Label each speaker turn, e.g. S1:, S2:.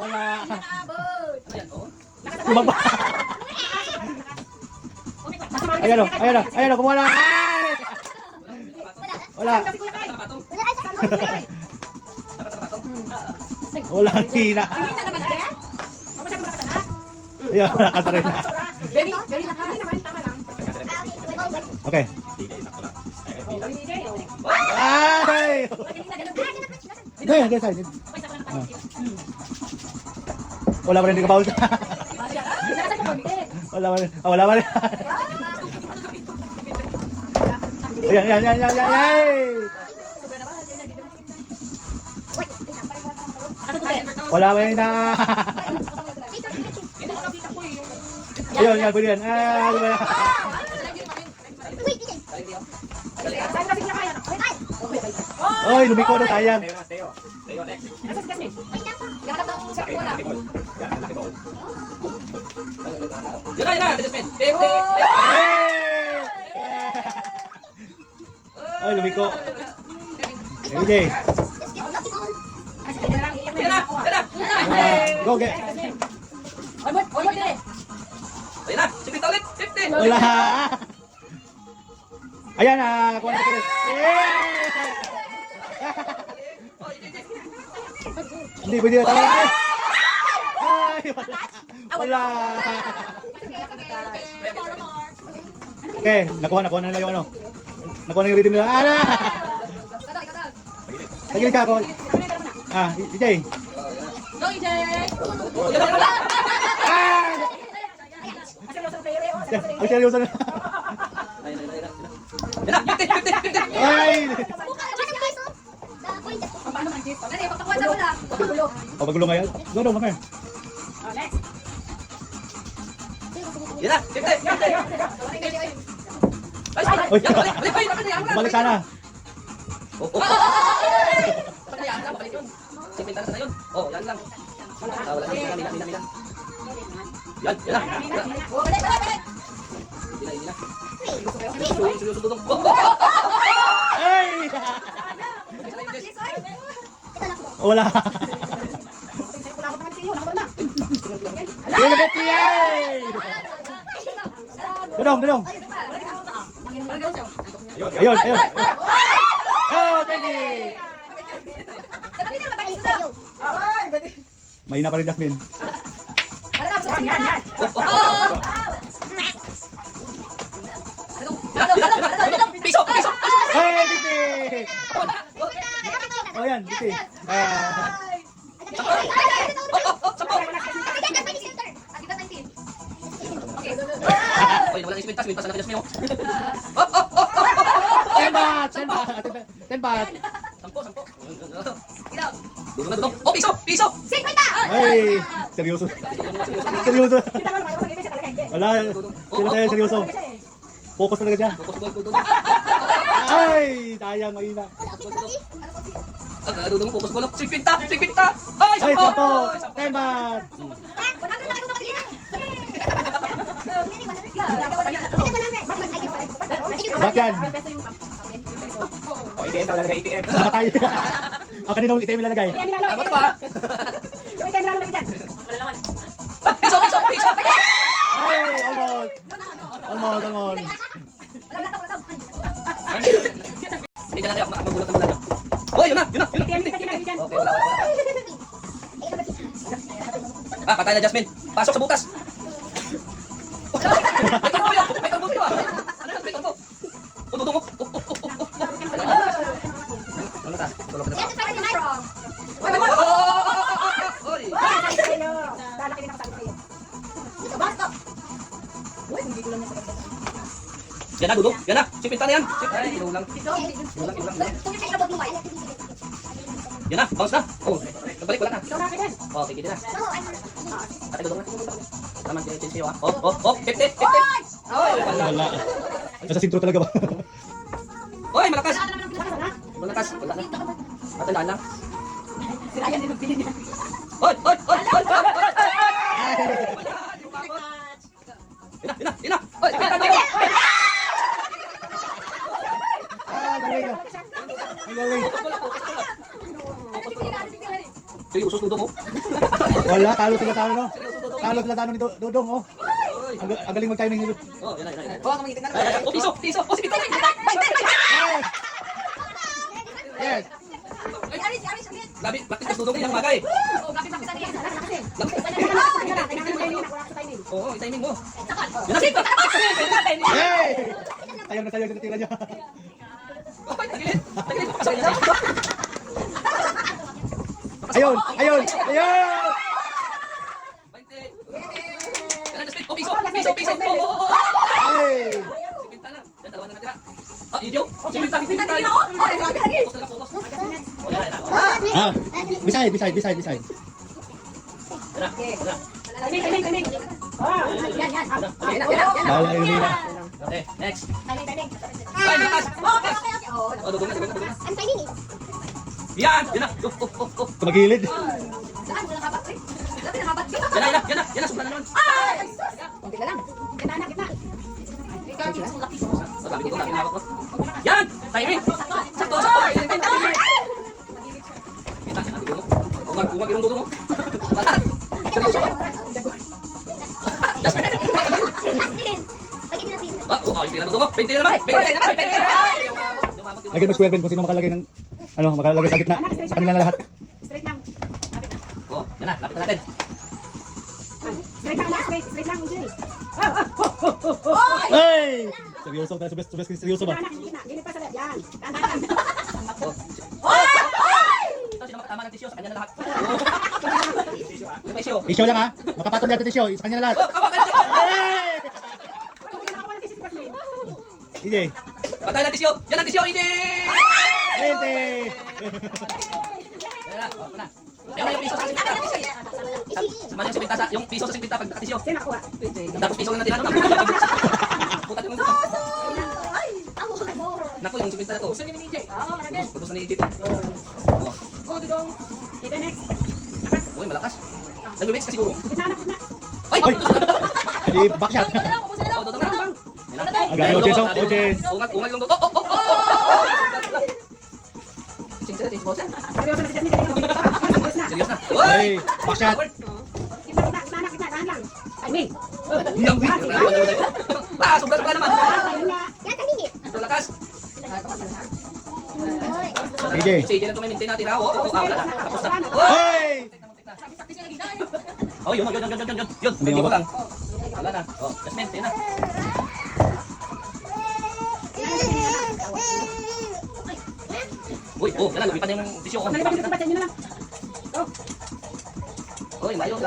S1: Wala. Bumaba. Ayan o, ayan o, ayan o, kumuha na. Wala. Wala ang hina. Ayan, nakatarin na. Okay. Ay! Ganyan, ganyan side. Wala pa rin, hindi ka bawal. Wala pa rin. Wala pa rin. Ayan, ayan, ayan, ayan, ayan. Wala pa rin na. Ayun, yan, pwede yan. Ah, diba yan? Oy, lumiko na sayang. Oy, lumiko. AJ. Go, get. Wala. Ayan na, kuha na ulit. Hindi pwede na tayo. Ay, wala. Okay, nakuha na nila yung ano. Nakuha na yung rhythm nila. Ala! Tagilid ka ako. Ah, EJ.
S2: Go, EJ!
S1: Ah! Ang seryoso na. Ay! O, magulo ngayon. Go, come here.
S3: Yan na!
S1: Uy, balik sana.
S3: Sipintan na yun. Oh, yan lang. Wala na. Yan, yan na.
S1: Ay! Wala. Dudong. Ayun. Oh, thank you. Mahina pa rin Jasmine.
S3: Piso!
S1: Hey, Titi! Oh, yan, Titi.
S3: Oy, wala na isipintas na natin mo.
S1: Ten baht.
S3: Sampo. Dudong. Oh, piso!
S1: Ay, seryoso. Wala, sila tayo seryoso. Focus talaga dyan. Ay, sayang, mahina.
S3: Dudong, focus ko lang. Sipinta!
S1: Ay, sampo! 10 baht! Bakyan!
S3: Oh, ITM talaga, ITM.
S1: Namatay. O, kaninong item ilalagay?
S3: Tama ba? Piso!
S1: Ay, almost.
S3: Hindi ka natin ako magulat naman lang. Oh, yun na. Okay, wala. Patay na Jasmine. Pasok sa butas. May turbot ko ah. Ano na, may turbot. Dudong mo. Ano ta? Tulog ka na. Oy. Yan na, Dudong. Yan na. Sipinta na yan. Ay, inulang. Yan na, bounce na. Oh, nagbalik, wala na. Oh, sige din na. Ate, Dudong na. Taman, chinsiyo ah. Oh, 50. Oy,
S1: Wala. Nasa sintro talaga ba?
S3: Oy, malakas. Wala na. Matandaan lang. Oy. Ina. Oy, Dudong, oh.
S1: Wala, talo sila talo, no? Talo sila talo ni Dudong, oh.
S3: Oy.
S1: Ang galing mag-timing nito.
S3: Oh, yan na, yan na.
S2: Oh, kumikitin na.
S3: Oh, piso, piso. Oh, si Victor.
S1: Yes! Yes!
S3: Grabe, practice ka Dudong yung bagay. Oo, i-timing mo. Yan na, Victor.
S1: Yay! Sayang na tira niya.
S3: Oh, tagilid. Tagilid mo. Pasok yan.
S1: Ayun! Ayun! Ayun!
S3: 20. Yan na, Justin. Oh, piso, piso, piso. Oh.
S1: Hey!
S3: Si Pinta lang. Yan, dalawa na natira. Ah, idiyo. Si Pinta, Pinta. Focus na, focus. Oh, yan, yan.
S1: Ah, beside.
S3: Yan na, yan na.
S1: Bala yung hira.
S3: Okay, next. Ay, lakas. Oh, dugong na, dugong na. Yan, yan na. Oh.
S1: Tumagilid.
S3: Yan na. Sobra na naman. Oh, grabe dito, grabe hawak ko. Yan! Timing! Sakto! Kita, dugong mo. Umag yung dugong mo. Lahat. Oh, yung dugong mo. 20 na naman. 20.
S1: Lagyan mo square pen kung sino makalagay ng makalagay sa gitna. Sa kanila na lahat.
S3: Oh, yan na. Lapit na natin.
S1: Hey! Seryoso ba? Seryoso ba?
S3: Ito, sino makatama ng tisyo? Sa kanya na lahat. Yung tisyo.
S1: Tisyo lang ha. Makapatol natin tisyo. Sa kanila lahat.
S3: Oh, kawa ka na.
S1: Hey! DJ.
S3: Patay na tisyo. Yan ang tisyo, hindi!
S1: Ente!
S3: Yan na. Oh, ito na. Yan na yung piso sa sipinta. Sama yung sipinta yung piso sa sipinta pag nakatisyo. Tapos piso lang natin. Putat yung naku, yung sipinta na to. Putos na ni Tito. Uy, malakas. Nag-wins ka siguro. Ay!
S1: Ay! Hindi, backshot.
S3: Oh, dodong na.
S1: Agad, Oches, Oches.
S3: Ungat yung dodong. Oh! Sing-sing, boss. Serious na.
S1: Ay, backshot.
S3: Sobrang naman. Ito lakas.
S1: DJ.
S3: Si AJ na ito may maintain natin. Wala na. Tapos na.
S1: Hey!
S3: Oh, yun. Hindi ko lang. Wala na. Oh, just maintain na. Uy, yan na. Lumipan na yung tisyo. Uy, layo.